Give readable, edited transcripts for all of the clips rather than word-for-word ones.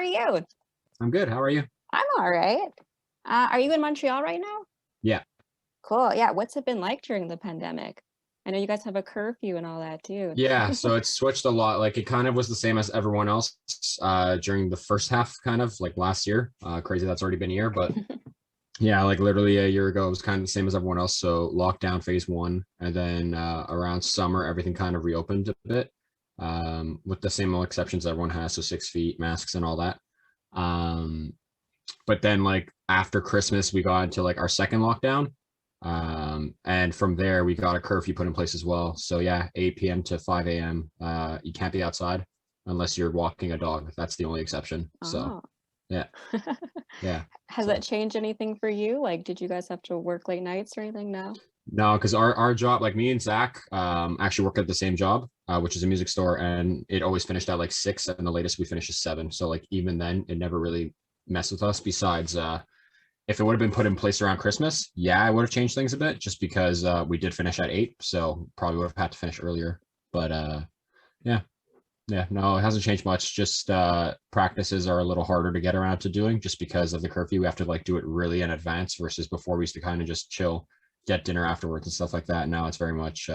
are you? I'm good. How are you? I'm all right. Are you in Montreal right now? Yeah. Cool. Yeah. What's it been like during the pandemic? I know you guys have a curfew and all that too. Yeah. So it's switched a lot. Like it kind of was the same as everyone else during the first half, kind of like last year. Crazy that's already been a year, but yeah, like literally a year ago, it was kind of the same as everyone else. So lockdown phase one, and then around summer, everything kind of reopened a bit, with the same exceptions everyone has. So 6 feet, masks, and all that. Um, but then like after Christmas, we got into like our second lockdown. And from there we got a curfew put in place as well. So yeah, 8 p.m. to 5 a.m. You can't be outside unless you're walking a dog. That's the only exception. So Oh. yeah, yeah. Has that So changed anything for you? Like, did you guys have to work late nights or anything now? no, because our job, like me and Zach, actually work at the same job, which is a music store, and it always finished at like 6, and the latest we finished is 7. So like even then, it never really messed with us. Besides, if it would have been put in place around Christmas, yeah, I would have changed things a bit, just because we did finish at 8, so probably would have had to finish earlier. But yeah, yeah, no, it hasn't changed much. Just practices are a little harder to get around to doing, just because of the curfew. We have to like do it really in advance, versus before we used to kind of just chill, get dinner afterwards and stuff like that. Now it's very much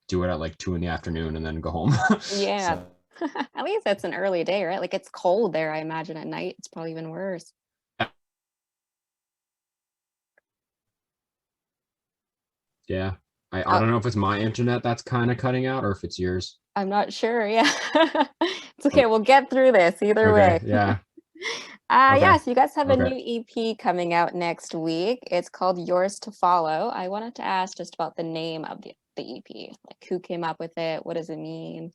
do it at like 2 in the afternoon and then go home. Yeah. So At least it's an early day, right? Like it's cold there, I imagine at night. It's probably even worse. yeah, I Oh, don't know if it's my internet that's kind of cutting out or if it's yours. I'm not sure. Yeah. It's okay. Oh, We'll get through this either okay, way. yeah, Yeah, okay, so you guys have a okay. new EP coming out next week. It's called Yours to Follow. I wanted to ask just about the name of the EP. Like who came up with it? What does it mean?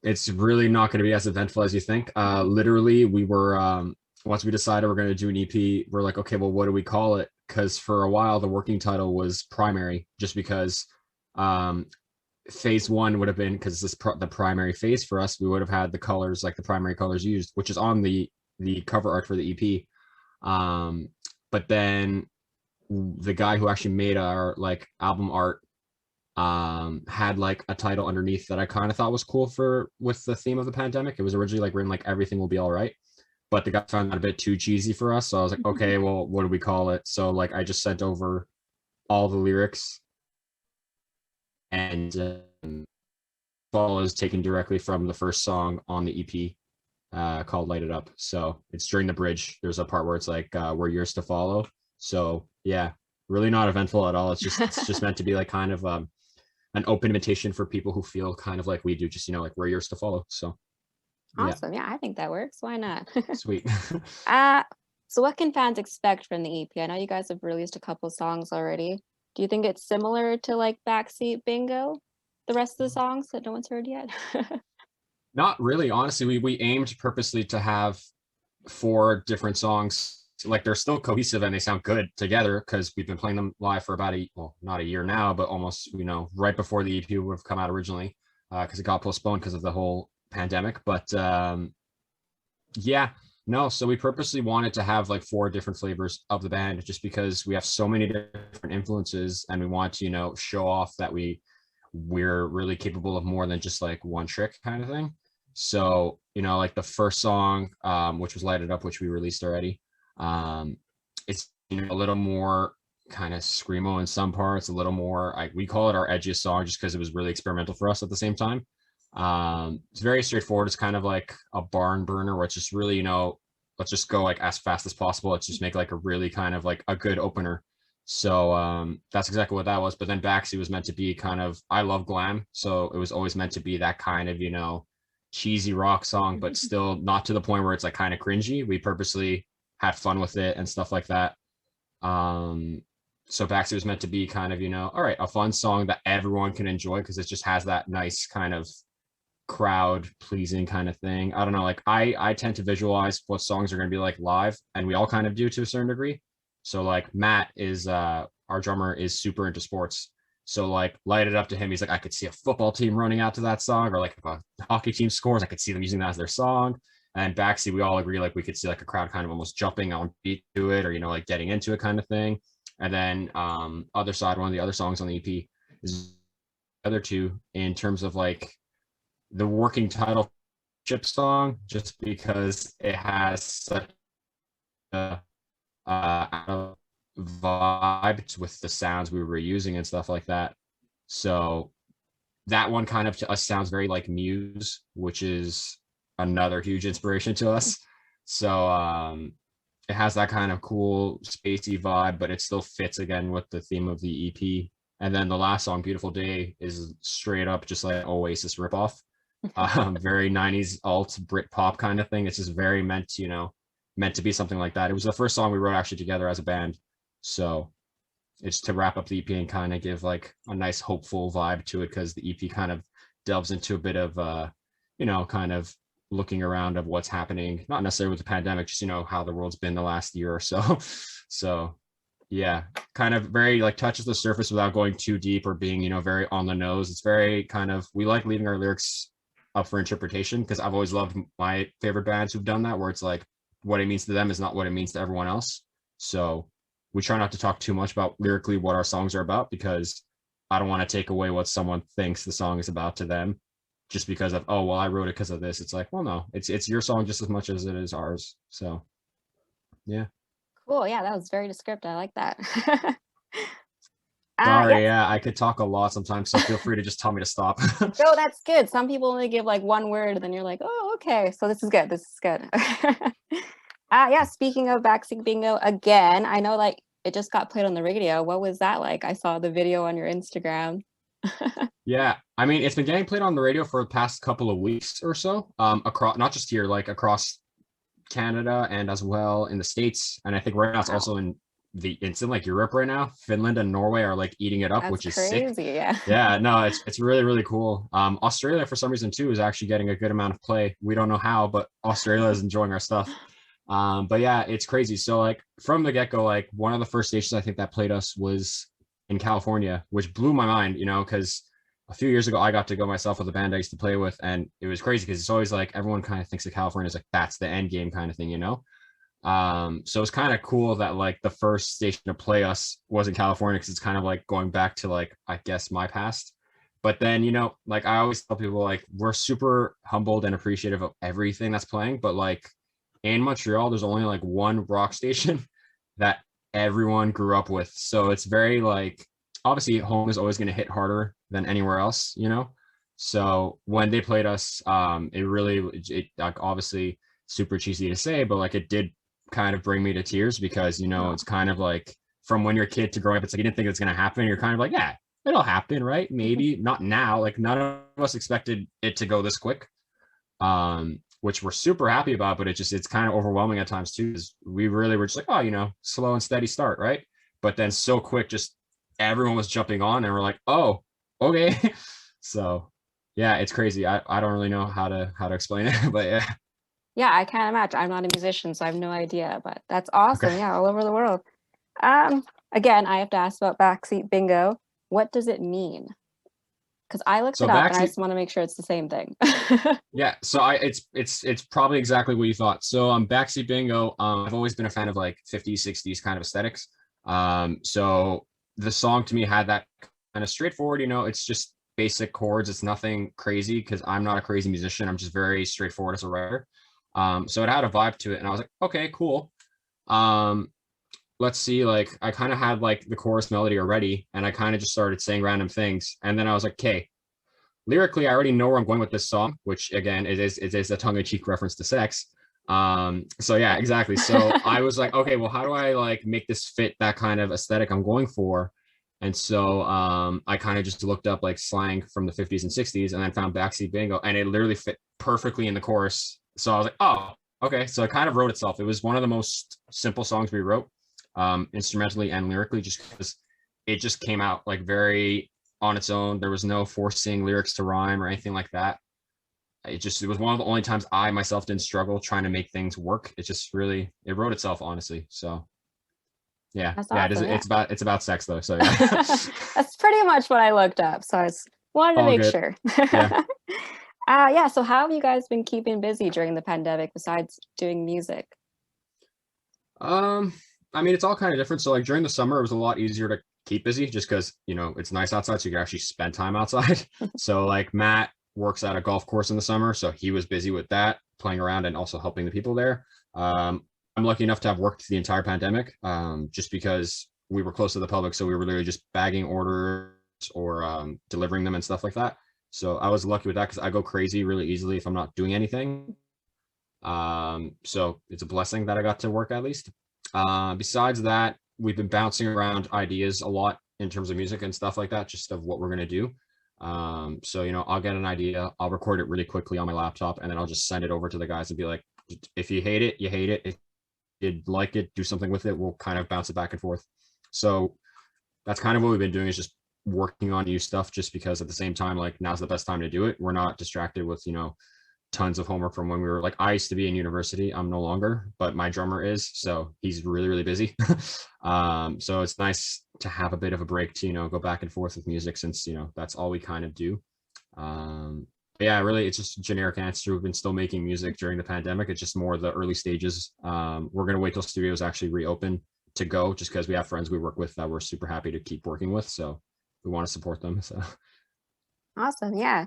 It's really not going to be as eventful as you think. Literally, we were once we decided we're going to do an EP, we're like, okay, well, what do we call it? Because for a while, the working title was Primary, just because um, phase one would have been, because the primary phase for us, we would have had the colors, like the primary colors used, which is on the cover art for the EP. Um, but then the guy who actually made our like album art had like a title underneath that I kind of thought was cool for with the theme of the pandemic. It was originally like written like Everything Will Be All Right, but the guy found that a bit too cheesy for us. So I was like, okay, well, what do we call it? So like I just sent over all the lyrics, and follows taken directly from the first song on the EP, called Light It Up. So it's during the bridge. There's a part where it's like, we're yours to follow. So yeah, really not eventful at all. It's just meant to be like kind of an open invitation for people who feel kind of like we do, just like we're yours to follow. So yeah, Awesome. Yeah, I think that works. Why not? sweet. Uh, so what can fans expect from the EP? I know you guys have released a couple songs already. Do you think it's similar to like Backseat Bingo, the rest of the songs that no one's heard yet? Not really, honestly. We aimed purposely to have 4 different songs. Like they're still cohesive and they sound good together, because we've been playing them live for about not a year now, but almost, right before the EP would have come out originally, because it got postponed because of the whole pandemic. But yeah, no. So we purposely wanted to have like 4 different flavors of the band, just because we have so many different influences, and we want to, show off that we're really capable of more than just like one trick kind of thing. So, like the first song, which was Light It Up, which we released already, it's a little more kind of screamo in some parts, a little more like, we call it our edgiest song, just because it was really experimental for us at the same time. It's very straightforward. It's kind of like a barn burner, where it's just really, let's just go like as fast as possible. Let's just make like a really kind of like a good opener. So that's exactly what that was. But then Baxi was meant to be kind of, I love glam, so it was always meant to be that kind of, cheesy rock song, but still not to the point where it's like kind of cringy. We purposely had fun with it and stuff like that. So Baxi was meant to be kind of, all right, a fun song that everyone can enjoy, because it just has that nice kind of crowd pleasing kind of thing. I don't know, like I tend to visualize what songs are going to be like live, and we all kind of do to a certain degree. So like Matt is our drummer, is super into sports. So like Light It Up, to him, he's like, I could see a football team running out to that song, or like if a hockey team scores, I could see them using that as their song. And Baxi, we all agree like we could see like a crowd kind of almost jumping on beat to it, or like getting into it kind of thing. And then other side, one of the other songs on the EP is the other two, in terms of like the working title chip song, just because it has such a vibe with the sounds we were using and stuff like that. So that one kind of to us sounds very like Muse, which is another huge inspiration to us. So it has that kind of cool spacey vibe, but it still fits again with the theme of the EP. And then the last song, Beautiful Day, is straight up just like Oasis ripoff. Very 90s alt Brit pop kind of thing. It's just very meant, meant to be something like that. It was the first song we wrote actually together as a band. So it's to wrap up the EP and kind of give like a nice hopeful vibe to it, because the EP kind of delves into a bit of kind of looking around of what's happening, not necessarily with the pandemic, just how the world's been the last year or so. So yeah, kind of very like touches the surface without going too deep or being very on the nose. It's very kind of, we like leaving our lyrics up for interpretation, because I've always loved my favorite bands who've done that, where it's like what it means to them is not what it means to everyone else. So we try not to talk too much about lyrically what our songs are about, because I don't want to take away what someone thinks the song is about to them just because of, oh, well, I wrote it because of this. It's like, well, no, it's your song just as much as it is ours. So yeah. Cool. Yeah, that was very descriptive. I like that. Sorry, Yes. yeah, I could talk a lot sometimes, so feel free to just tell me to stop. No, that's good. Some people only give like one word, and then you're like, oh, okay. So this is good. This is good. Yeah, speaking of Backseat Bingo, again, I know like it just got played on the radio. What was that like? I saw the video on your Instagram. Yeah, I mean, it's been getting played on the radio for the past couple of weeks or so, across, not just here, like across Canada and as well in the States. And I think right now it's also it's in like Europe right now. Finland and Norway are like eating it up, which is crazy, sick. Yeah. Yeah, no, it's really, really cool. Australia for some reason too is actually getting a good amount of play. We don't know how, but Australia is enjoying our stuff. But yeah, it's crazy. So like from the get-go, like one of the first stations I think that played us was in California, which blew my mind, because a few years ago I got to go myself with a band I used to play with, and it was crazy because it's always like everyone kind of thinks of California as like that's the end game kind of thing, so it's kind of cool that like the first station to play us was in California, because it's kind of like going back to like, I guess, my past. But then like I always tell people, like, we're super humbled and appreciative of everything that's playing, but like in Montreal there's only like one rock station that everyone grew up with. So it's very like, obviously home is always going to hit harder than anywhere else, so when they played us, it like obviously super cheesy to say, but like it did kind of bring me to tears, because it's kind of like from when you're a kid to growing up, it's like you didn't think it's going to happen. You're kind of like, yeah, it'll happen, right? Maybe not now. Like none of us expected it to go this quick, which we're super happy about, but it's kind of overwhelming at times too, because we really were just like, oh, slow and steady start, right? But then so quick, just everyone was jumping on, and we're like, oh, okay. So yeah, it's crazy. I don't really know how to explain it, but yeah. Yeah, I can't imagine. I'm not a musician, so I have no idea, but that's awesome. Okay. Yeah, all over the world. Again, I have to ask about Backseat Bingo. What does it mean? Because I looked So it up and I Backseat, just want to make sure it's the same thing. yeah. So it's probably exactly what you thought. So Backseat Bingo, I've always been a fan of like 50s, 60s kind of aesthetics. So the song to me had that kind of straightforward, it's just basic chords. It's nothing crazy, because I'm not a crazy musician. I'm just very straightforward as a writer. So it had a vibe to it, and I was like, okay, cool. Let's see, like I kind of had like the chorus melody already, and I kind of just started saying random things, and then I was like, okay, lyrically, I already know where I'm going with this song, which again, it is a tongue-in-cheek reference to sex. So yeah, exactly. So I was like, okay, well, how do I like make this fit that kind of aesthetic I'm going for? And so I kind of just looked up like slang from the 50s and 60s, and then found Backseat Bingo, and it literally fit perfectly in the chorus. So I was like, oh, okay. So it kind of wrote itself. It was one of the most simple songs we wrote, instrumentally and lyrically, just because it just came out like very on its own. There was no forcing lyrics to rhyme or anything like that. It was one of the only times I myself didn't struggle trying to make things work. It just really, it wrote itself, honestly. So yeah. That's Yeah, awesome. it's about sex though. So yeah. That's pretty much what I looked up. So I just wanted to All make good. sure. Yeah. Yeah. So how have you guys been keeping busy during the pandemic besides doing music? I mean, it's all kind of different. So like during the summer, it was a lot easier to keep busy, just because it's nice outside, so you can actually spend time outside. So like Matt works at a golf course in the summer, so he was busy with that, playing around and also helping the people there. I'm lucky enough to have worked the entire pandemic, just because we were close to the public, so we were literally just bagging orders or delivering them and stuff like that. So I was lucky with that because I go crazy really easily if I'm not doing anything. So it's a blessing that I got to work at least. Besides that, we've been bouncing around ideas a lot in terms of music and stuff like that, just of what we're gonna do. So I'll get an idea, I'll record it really quickly on my laptop, and then I'll just send it over to the guys and be like, if you hate it, you hate it. If you like it, do something with it. We'll kind of bounce it back and forth. So that's kind of what we've been doing, is just working on new stuff, just because at the same time, like, now's the best time to do it. We're not distracted with tons of homework from when we were like, I used to be in university. I'm no longer, but my drummer is, so he's really, really busy. So it's nice to have a bit of a break to, go back and forth with music, since, that's all we kind of do. Yeah, really, it's just a generic answer. We've been still making music during the pandemic. It's just more the early stages. We're going to wait till studios actually reopen to go, just because we have friends we work with that we're super happy to keep working with. So we want to support them. So Awesome. Yeah.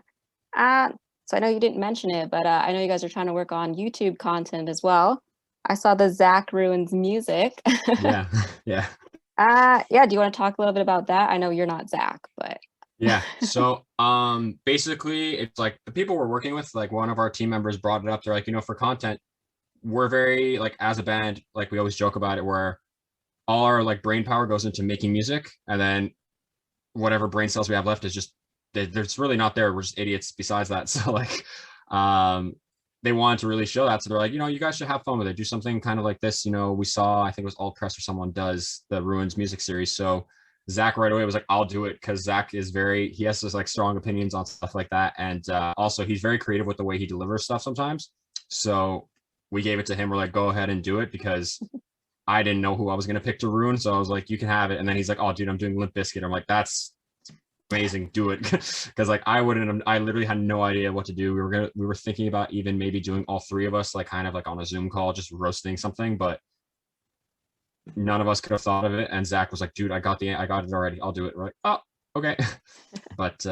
So I know you didn't mention it, but I know you guys are trying to work on YouTube content as well. I saw the Zach Ruins music. yeah, yeah. Yeah. Do you want to talk a little bit about that? I know you're not Zach, but Yeah. So basically it's like the people we're working with, like one of our team members brought it up. They're like, for content, we're very like, as a band, like we always joke about it, where all our like brain power goes into making music, and then whatever brain cells we have left is just there's really not there. We're just idiots besides that. So like they wanted to really show that. So they're like, you guys should have fun with it. Do something kind of like this. We saw, I think it was Alt Press or someone does the Ruins music series. So Zach right away was like, I'll do it, because Zach is he has this like strong opinions on stuff like that. And also he's very creative with the way he delivers stuff sometimes. So we gave it to him. We're like, go ahead and do it, because I didn't know who I was going to pick to ruin. So I was like, you can have it. And then he's like, oh dude, I'm doing Limp Bizkit. I'm like, that's amazing, do it. Because like I literally had no idea what to do. We were thinking about even maybe doing all three of us, like kind of like on a Zoom call, just roasting something, but none of us could have thought of it. And Zach was like, dude, I got it already, I'll do it. We're like, oh, okay. But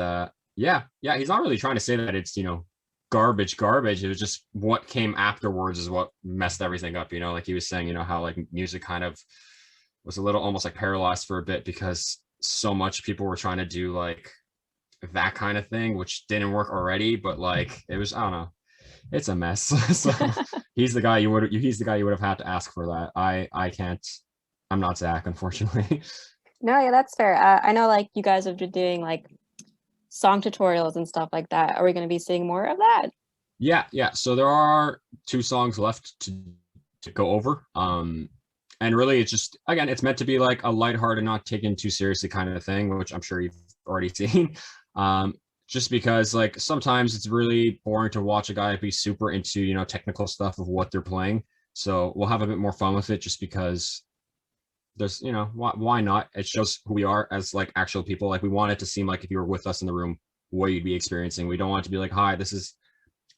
yeah, he's not really trying to say that it's garbage. It was just what came afterwards is what messed everything up. Like he was saying, how like music kind of was a little almost like paralyzed for a bit, because so much people were trying to do like that kind of thing, which didn't work already, but like it was, I don't know, it's a mess. So he's the guy you would have had to ask for that. I can't, I'm not Zach, unfortunately. no, yeah, that's fair. I know like you guys have been doing like song tutorials and stuff like that. Are we going to be seeing more of that? Yeah. So there are 2 songs left to go over. And really, it's just, again, it's meant to be like a lighthearted, not taken too seriously kind of thing, which I'm sure you've already seen. Just because like sometimes it's really boring to watch a guy be super into, technical stuff of what they're playing. So we'll have a bit more fun with it, just because there's, why not? It shows who we are as like actual people. Like we want it to seem like if you were with us in the room, what you'd be experiencing. We don't want it to be like, hi, this is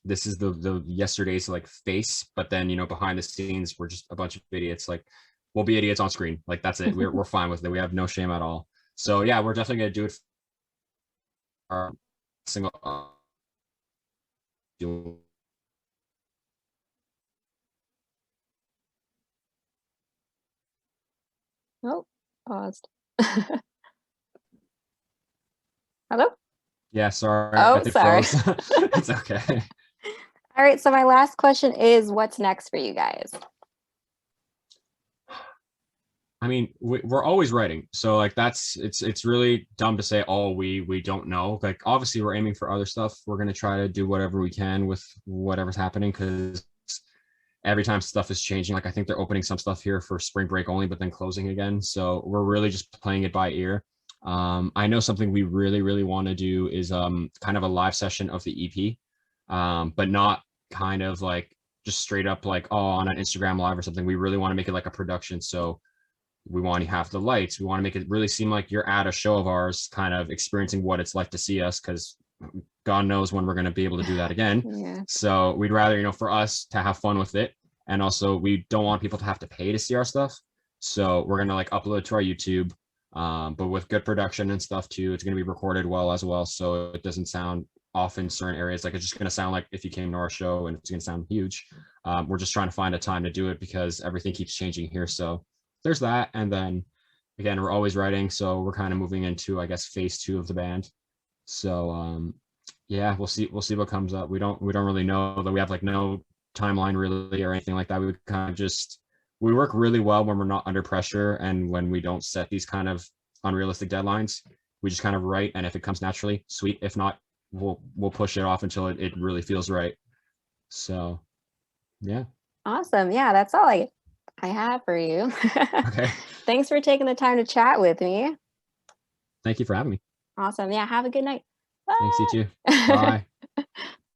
the Yester Daze like face, but then behind the scenes we're just a bunch of idiots. Like we'll be idiots on screen, like that's it. We're fine with it. We have no shame at all. So yeah, we're definitely gonna do it for our single Oh, paused. Hello? yeah, sorry. Oh, I think sorry. it's okay. All right, so my last question is, what's next for you guys? I mean, we're always writing, so like it's really dumb to say, oh, we don't know. Like obviously we're aiming for other stuff. We're gonna try to do whatever we can with whatever's happening, because every time stuff is changing. Like I think they're opening some stuff here for spring break only, but then closing again. So we're really just playing it by ear. I know something we really want to do is kind of a live session of the EP, but not kind of like just straight up like, oh, on an Instagram live or something. We really want to make it like a production. So we want to have the lights. We want to make it really seem like you're at a show of ours, kind of experiencing what it's like to see us, because God knows when we're going to be able to do that again. Yeah. So we'd rather, for us to have fun with it. And also we don't want people to have to pay to see our stuff. So we're going to like upload to our YouTube, but with good production and stuff too. It's going to be recorded well as well, so it doesn't sound off in certain areas. Like it's just going to sound like if you came to our show and it's going to sound huge. We're just trying to find a time to do it because everything keeps changing here. So there's that. And then again, we're always writing. So we're kind of moving into, I guess, phase 2 of the band. So yeah, we'll see what comes up. We don't really know that we have like no timeline really or anything like that. We would kind of just, we work really well when we're not under pressure and when we don't set these kind of unrealistic deadlines. We just kind of write, and if it comes naturally, sweet. If not, we'll push it off until it really feels right. So yeah. Awesome. Yeah, that's all I have for you. Okay. Thanks for taking the time to chat with me. Thank you for having me. Awesome. Yeah, have a good night. Thanks, you too. Bye. Bye.